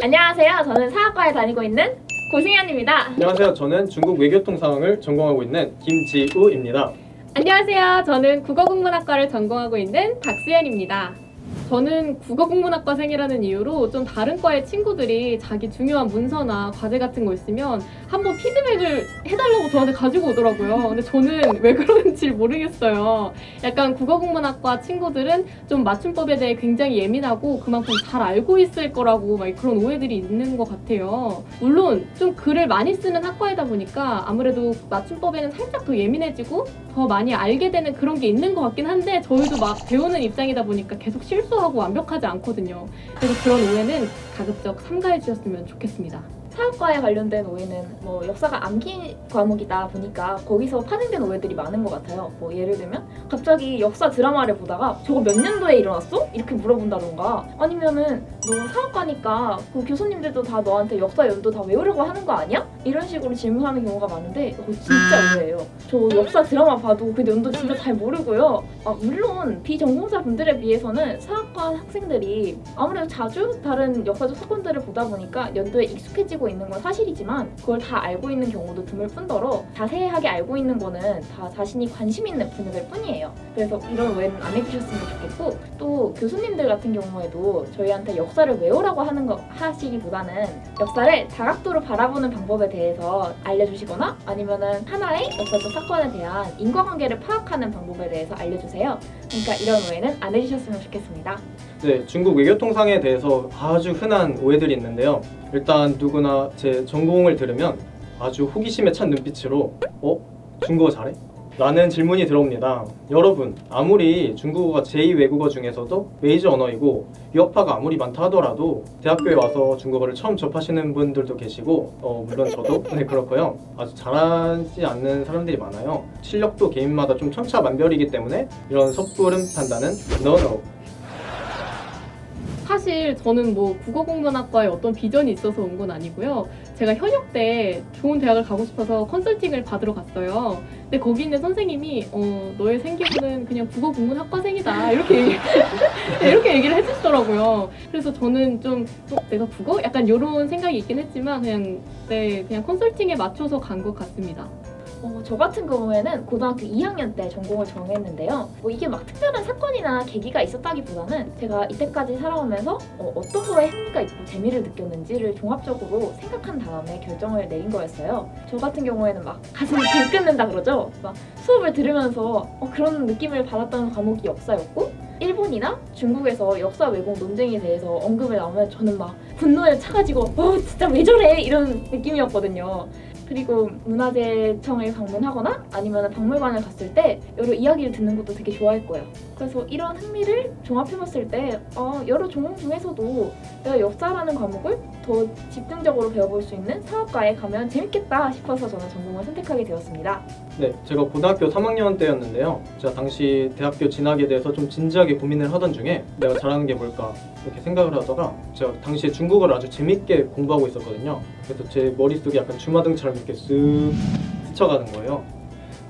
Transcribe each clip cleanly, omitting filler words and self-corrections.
안녕하세요. 저는 사학과에 다니고 있는 고승현입니다. 안녕하세요. 저는 중국 외교통상을 전공하고 있는 김지우입니다. 안녕하세요. 저는 국어국문학과를 전공하고 있는 박수연입니다. 저는 국어국문학과생이라는 이유로 좀 다른 과의 친구들이 자기 중요한 문서나 과제 같은 거 있으면 한번 피드백을 해달라고 저한테 가지고 오더라고요. 근데 저는 왜 그런지 모르겠어요. 약간 국어국문학과 친구들은 좀 맞춤법에 대해 굉장히 예민하고 그만큼 잘 알고 있을 거라고 막 그런 오해들이 있는 것 같아요. 물론 좀 글을 많이 쓰는 학과이다 보니까 아무래도 맞춤법에는 살짝 더 예민해지고 더 많이 알게 되는 그런 게 있는 것 같긴 한데 저희도 막 배우는 입장이다 보니까 계속 실수하고 완벽하지 않거든요. 그래서 그런 오해는 가급적 삼가해 주셨으면 좋겠습니다. 사학과에 관련된 오해는 역사가 암기 과목이다 보니까 거기서 파생된 오해들이 많은 것 같아요. 예를 들면 갑자기 역사 드라마를 보다가 저거 몇 년도에 일어났어? 이렇게 물어본다던가 아니면은 너 사학과니까 그 교수님들도 다 너한테 역사 연도 다 외우려고 하는 거 아니야? 이런 식으로 질문하는 경우가 많은데 그거 진짜 오해예요. 저 역사 드라마 봐도 그 연도 진짜 잘 모르고요. 물론 비전공자 분들에 비해서는 사학과 학생들이 아무래도 자주 다른 역사적 사건들을 보다 보니까 연도에 익숙해지고 있는 건 사실이지만 그걸 다 알고 있는 경우도 드물 뿐더러 자세하게 알고 있는 거는 다 자신이 관심 있는 분야들 뿐이에요. 그래서 이런 오해는 안 해주셨으면 좋겠고 또 교수님들 같은 경우에도 저희한테 역사를 외우라고 하는 거 하시기보다는 역사를 다각도로 바라보는 방법에 대해서 알려주시거나 아니면은 하나의 역사적 사건에 대한 인과관계를 파악하는 방법에 대해서 알려주세요. 그러니까 이런 오해는 안 해주셨으면 좋겠습니다. 네, 중국 외교통상에 대해서 아주 흔한 오해들이 있는데요. 일단 누구나 제 전공을 들으면 아주 호기심에 찬 눈빛으로 중국어 잘해? 라는 질문이 들어옵니다. 여러분, 아무리 중국어가 제2외국어 중에서도 메이저 언어이고 유학파가 아무리 많다 하더라도 대학교에 와서 중국어를 처음 접하시는 분들도 계시고 물론 저도 네, 그렇고요. 아주 잘하지 않는 사람들이 많아요. 실력도 개인마다 좀 천차만별이기 때문에 이런 섣부른 판단은 no. 사실 저는 국어국문학과에 어떤 비전이 있어서 온 건 아니고요. 제가 현역 때 좋은 대학을 가고 싶어서 컨설팅을 받으러 갔어요. 근데 거기 있는 선생님이 너의 생기부는 그냥 국어국문학과생이다 이렇게 얘기를 해주시더라고요. 그래서 저는 좀 내가 국어? 약간 이런 생각이 있긴 했지만 그냥 컨설팅에 맞춰서 간 것 같습니다. 저 같은 경우에는 고등학교 2학년 때 전공을 정했는데요. 이게 막 특별한 사건이나 계기가 있었다기보다는 제가 이때까지 살아오면서 어떤 거에 흥미가 있고 재미를 느꼈는지를 종합적으로 생각한 다음에 결정을 내린 거였어요. 저 같은 경우에는 막 가슴이 들끓는다 그러죠. 막 수업을 들으면서 그런 느낌을 받았던 과목이 역사였고 일본이나 중국에서 역사 왜곡 논쟁에 대해서 언급을 나오면 저는 막 분노에 차가지고 진짜 왜 저래? 이런 느낌이었거든요. 그리고 문화재청을 방문하거나 아니면 박물관을 갔을 때 여러 이야기를 듣는 것도 되게 좋아했고요. 그래서 이런 흥미를 종합해봤을 때 여러 전공 중에서도 내가 역사라는 과목을 더 집중적으로 배워볼 수 있는 사학과에 가면 재밌겠다 싶어서 저는 전공을 선택하게 되었습니다. 네, 제가 고등학교 3학년 때였는데요. 제가 당시 대학교 진학에 대해서 좀 진지하게 고민을 하던 중에 내가 잘하는 게 뭘까 이렇게 생각을 하다가 제가 당시에 중국어를 아주 재밌게 공부하고 있었거든요. 그래서 제 머릿속에 약간 주마등처럼 이렇게 쓱 스쳐가는 거예요.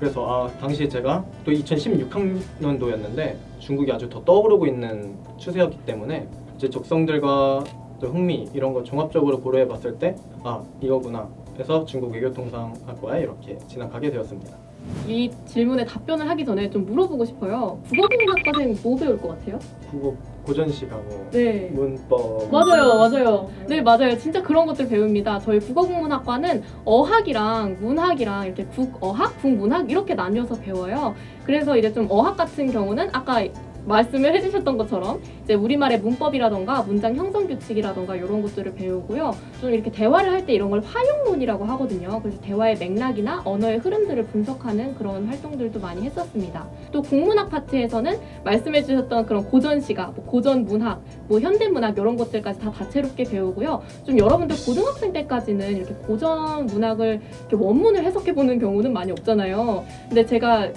그래서 당시에 제가 또 2016학년도였는데 중국이 아주 더 떠오르고 있는 추세였기 때문에 제 적성들과 또 흥미 이런 거 종합적으로 고려해 봤을 때 이거구나 해서 중국 외교통상학과에 이렇게 진학하게 되었습니다. 이 질문에 답변을 하기 전에 좀 물어보고 싶어요. 국어국문학과생 뭐 배울 것 같아요? 국어 고전시하고 네. 문법 맞아요. 네, 맞아요. 진짜 그런 것들 배웁니다. 저희 국어국문학과는 어학이랑 문학이랑 이렇게 국어학, 국문학 이렇게 나뉘어서 배워요. 그래서 이제 좀 어학 같은 경우는 아까 말씀을 해주셨던 것처럼 이제 우리말의 문법이라던가 문장 형성 규칙이라던가 이런 것들을 배우고요. 좀 이렇게 대화를 할 때 이런 걸 화용론이라고 하거든요. 그래서 대화의 맥락이나 언어의 흐름들을 분석하는 그런 활동들도 많이 했었습니다. 또 국문학 파트에서는 말씀해주셨던 그런 고전시가, 고전 문학, 현대 문학 이런 것들까지 다 다채롭게 배우고요. 좀 여러분들 고등학생 때까지는 이렇게 고전 문학을 이렇게 원문을 해석해보는 경우는 많이 없잖아요. 근데 제가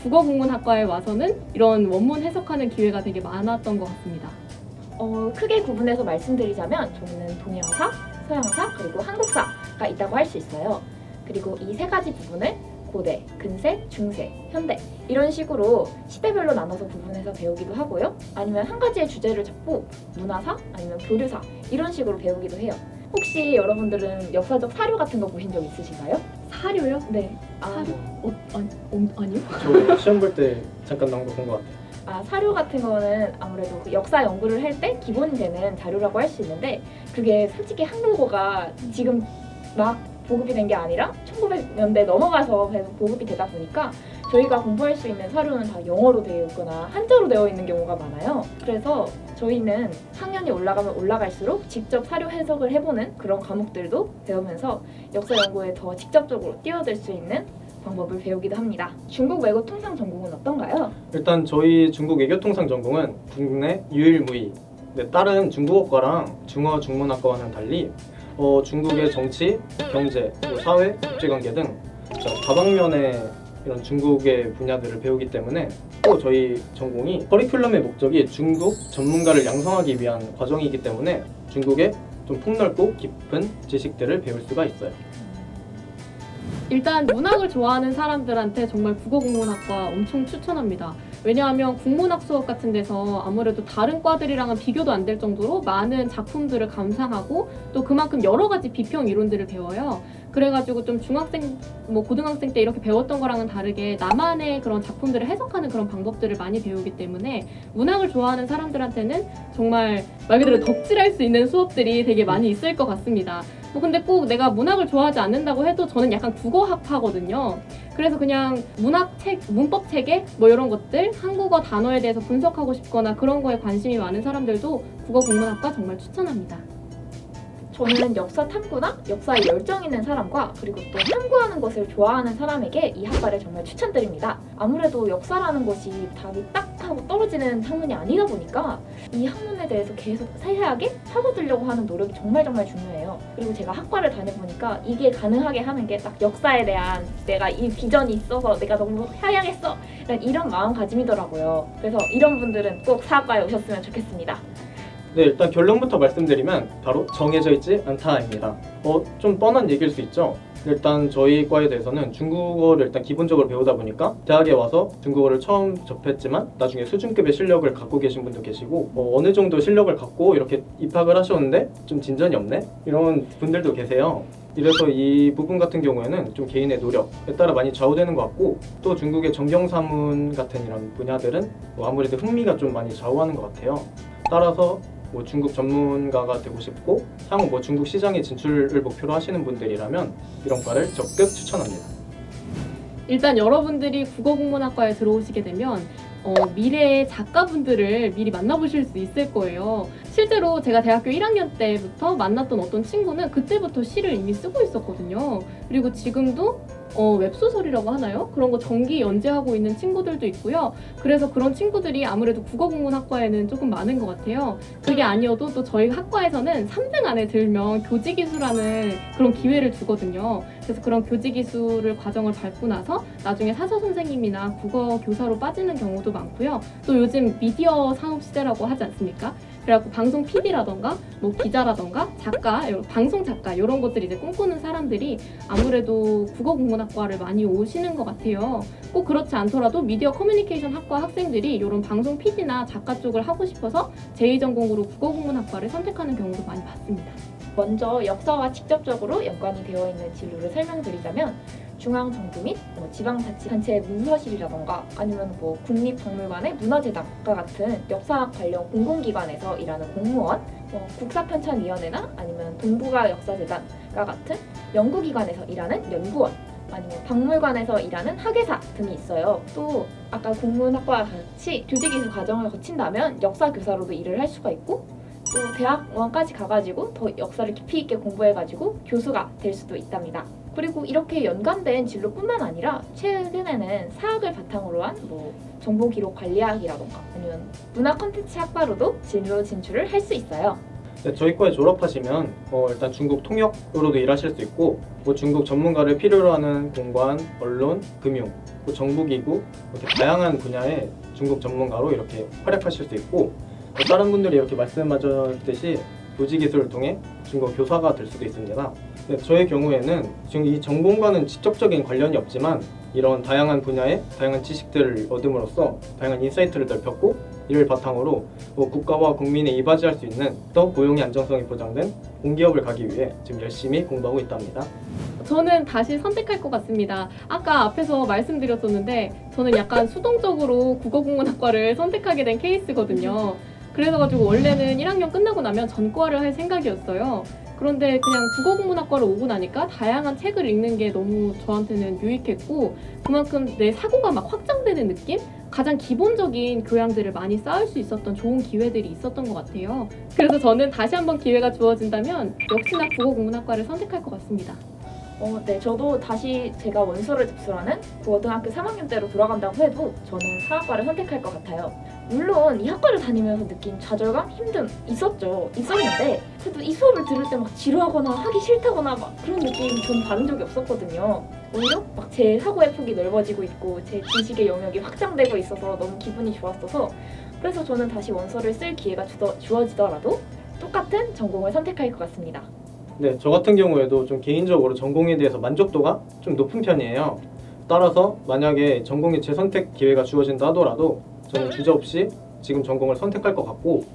국어국문학과에 와서는 이런 원문 해석하는 기회가 되게 많았던 것 같습니다. 크게 구분해서 말씀드리자면 저희는 동양사, 서양사, 그리고 한국사가 있다고 할 수 있어요. 그리고 이 세 가지 부분을 고대, 근세, 중세, 현대 이런 식으로 시대별로 나눠서 구분해서 배우기도 하고요. 아니면 한 가지의 주제를 잡고 문화사 아니면 교류사 이런 식으로 배우기도 해요. 혹시 여러분들은 역사적 사료 같은 거 보신 적 있으신가요? 사료요? 네. 사료? 아니요? 저 시험 볼 때 잠깐 나온 거 본 것 같아요. 사료 같은 거는 아무래도 그 역사 연구를 할 때 기본되는 자료라고 할 수 있는데 그게 솔직히 한국어가 지금 막 보급이 된 게 아니라 1900년대 넘어가서 계속 보급이 되다 보니까 저희가 공부할 수 있는 사료는 다 영어로 되어 있거나 한자로 되어 있는 경우가 많아요. 그래서 저희는 학년이 올라가면 올라갈수록 직접 사료 해석을 해보는 그런 과목들도 배우면서 역사 연구에 더 직접적으로 뛰어들 수 있는 방법을 배우기도 합니다. 중국 외고 통상 전공은 어떤가요? 일단 저희 중국 외교통상 전공은 국내 유일무이. 네, 다른 중국어과랑 중어 중문학과와는 달리 중국의 정치, 경제, 사회, 국제관계 등 다방면의 이런 중국의 분야들을 배우기 때문에 또 저희 전공이 커리큘럼의 목적이 중국 전문가를 양성하기 위한 과정이기 때문에 중국의 좀 폭넓고 깊은 지식들을 배울 수가 있어요. 일단 문학을 좋아하는 사람들한테 정말 국어국문학과 엄청 추천합니다. 왜냐하면 국문학 수업 같은 데서 아무래도 다른 과들이랑은 비교도 안 될 정도로 많은 작품들을 감상하고 또 그만큼 여러 가지 비평 이론들을 배워요. 그래가지고 좀 중학생, 고등학생 때 이렇게 배웠던 거랑은 다르게 나만의 그런 작품들을 해석하는 그런 방법들을 많이 배우기 때문에 문학을 좋아하는 사람들한테는 정말 말 그대로 덕질할 수 있는 수업들이 되게 많이 있을 것 같습니다. 근데 꼭 내가 문학을 좋아하지 않는다고 해도 저는 약간 국어학파거든요. 그래서 그냥 문학책, 문법 체계 이런 것들, 한국어 단어에 대해서 분석하고 싶거나 그런 거에 관심이 많은 사람들도 국어국문학과 정말 추천합니다. 저는 역사 탐구나 역사에 열정 있는 사람과 그리고 또 탐구하는 것을 좋아하는 사람에게 이 학과를 정말 추천드립니다. 아무래도 역사라는 것이 답이 딱 하고 떨어지는 학문이 아니다 보니까 이 학문에 대해서 계속 세세하게 파고들려고 하는 노력이 정말 중요해요. 그리고 제가 학과를 다녀보니까 이게 가능하게 하는 게 딱 역사에 대한 내가 이 비전이 있어서 내가 너무 향했어 이런 마음가짐이더라고요. 그래서 이런 분들은 꼭 사학과에 오셨으면 좋겠습니다. 네, 일단 결론부터 말씀드리면 바로 정해져 있지 않다입니다. 좀 뻔한 얘기일 수 있죠. 일단 저희 과에 대해서는 중국어를 일단 기본적으로 배우다 보니까 대학에 와서 중국어를 처음 접했지만 나중에 수준급의 실력을 갖고 계신 분도 계시고 어느 정도 실력을 갖고 이렇게 입학을 하셨는데 좀 진전이 없네? 이런 분들도 계세요. 이래서 이 부분 같은 경우에는 좀 개인의 노력에 따라 많이 좌우되는 것 같고 또 중국의 정경사문 같은 이런 분야들은 아무래도 흥미가 좀 많이 좌우하는 것 같아요. 따라서 중국 전문가가 되고 싶고 향후 중국 시장에 진출을 목표로 하시는 분들이라면 이런 과를 적극 추천합니다. 일단 여러분들이 국어국문학과에 들어오시게 되면 미래의 작가분들을 미리 만나보실 수 있을 거예요. 실제로 제가 대학교 1학년 때부터 만났던 어떤 친구는 그때부터 시를 이미 쓰고 있었거든요. 그리고 지금도 웹소설이라고 하나요? 그런 거 정기 연재하고 있는 친구들도 있고요. 그래서 그런 친구들이 아무래도 국어국문학과에는 조금 많은 것 같아요. 그게 아니어도 또 저희 학과에서는 3등 안에 들면 교직이수라는 그런 기회를 주거든요. 그래서 그런 교직이수를 과정을 밟고 나서 나중에 사서 선생님이나 국어 교사로 빠지는 경우도 많고요. 또 요즘 미디어 산업 시대라고 하지 않습니까? 그래갖고 방송 PD라던가 기자라던가 작가, 방송 작가 이런 것들 이제 꿈꾸는 사람들이 아무래도 국어국문학과를 많이 오시는 것 같아요. 꼭 그렇지 않더라도 미디어 커뮤니케이션 학과 학생들이 이런 방송 PD나 작가 쪽을 하고 싶어서 제2전공으로 국어국문학과를 선택하는 경우도 많이 봤습니다. 먼저 역사와 직접적으로 연관이 되어 있는 진로를 설명드리자면 중앙정부 및 지방자치단체의 문서실이라던가 아니면 국립박물관의 문화재단과 같은 역사학 관련 공공기관에서 일하는 공무원, 국사편찬위원회나 아니면 동북아 역사재단과 같은 연구기관에서 일하는 연구원, 아니면 박물관에서 일하는 학예사 등이 있어요. 또 아까 국문학과와 같이 교직이수 과정을 거친다면 역사교사로도 일을 할 수가 있고 또 대학원까지 가가지고 더 역사를 깊이 있게 공부해가지고 교수가 될 수도 있답니다. 그리고 이렇게 연관된 진로뿐만 아니라 최근에는 사학을 바탕으로 한 정보기록관리학이라던가 아니면 문화 콘텐츠 학과로도 진로 진출을 할 수 있어요. 네, 저희 과에 졸업하시면 일단 중국 통역으로도 일하실 수 있고 중국 전문가를 필요로 하는 공관, 언론, 금융, 정부기구 이렇게 다양한 분야의 중국 전문가로 이렇게 활약하실 수 있고 다른 분들이 이렇게 말씀하셨듯이 부지기술을 통해 중국어 교사가 될 수도 있습니다. 네, 저의 경우에는 지금 이 전공과는 직접적인 관련이 없지만 이런 다양한 분야의 다양한 지식들을 얻음으로써 다양한 인사이트를 넓혔고 이를 바탕으로 국가와 국민에 이바지할 수 있는 더 고용의 안정성이 보장된 공기업을 가기 위해 지금 열심히 공부하고 있답니다. 저는 다시 선택할 것 같습니다. 아까 앞에서 말씀드렸었는데 저는 약간 수동적으로 국어국문학과를 선택하게 된 케이스거든요. 그래서가지고 원래는 1학년 끝나고 나면 전과를 할 생각이었어요. 그런데 그냥 국어국문학과를 오고 나니까 다양한 책을 읽는 게 너무 저한테는 유익했고 그만큼 내 사고가 막 확장되는 느낌? 가장 기본적인 교양들을 많이 쌓을 수 있었던 좋은 기회들이 있었던 것 같아요. 그래서 저는 다시 한번 기회가 주어진다면 역시나 국어국문학과를 선택할 것 같습니다. 네, 저도 다시 제가 원서를 접수하는 고등학교 3학년 때로 돌아간다고 해도 저는 사학과를 선택할 것 같아요. 물론 이 학과를 다니면서 느낀 좌절감, 힘듦 있었는데 그래도 이 수업을 들을 때 막 지루하거나 하기 싫다거나 막 그런 느낌 전 받은 적이 없었거든요. 오히려 막 제 사고의 폭이 넓어지고 있고 제 지식의 영역이 확장되고 있어서 너무 기분이 좋았어서 그래서 저는 다시 원서를 쓸 기회가 주어지더라도 똑같은 전공을 선택할 것 같습니다. 네, 저 같은 경우에도 좀 개인적으로 전공에 대해서 만족도가 좀 높은 편이에요. 따라서 만약에 전공의 재선택 기회가 주어진다 하더라도 저는 주저없이 지금 전공을 선택할 것 같고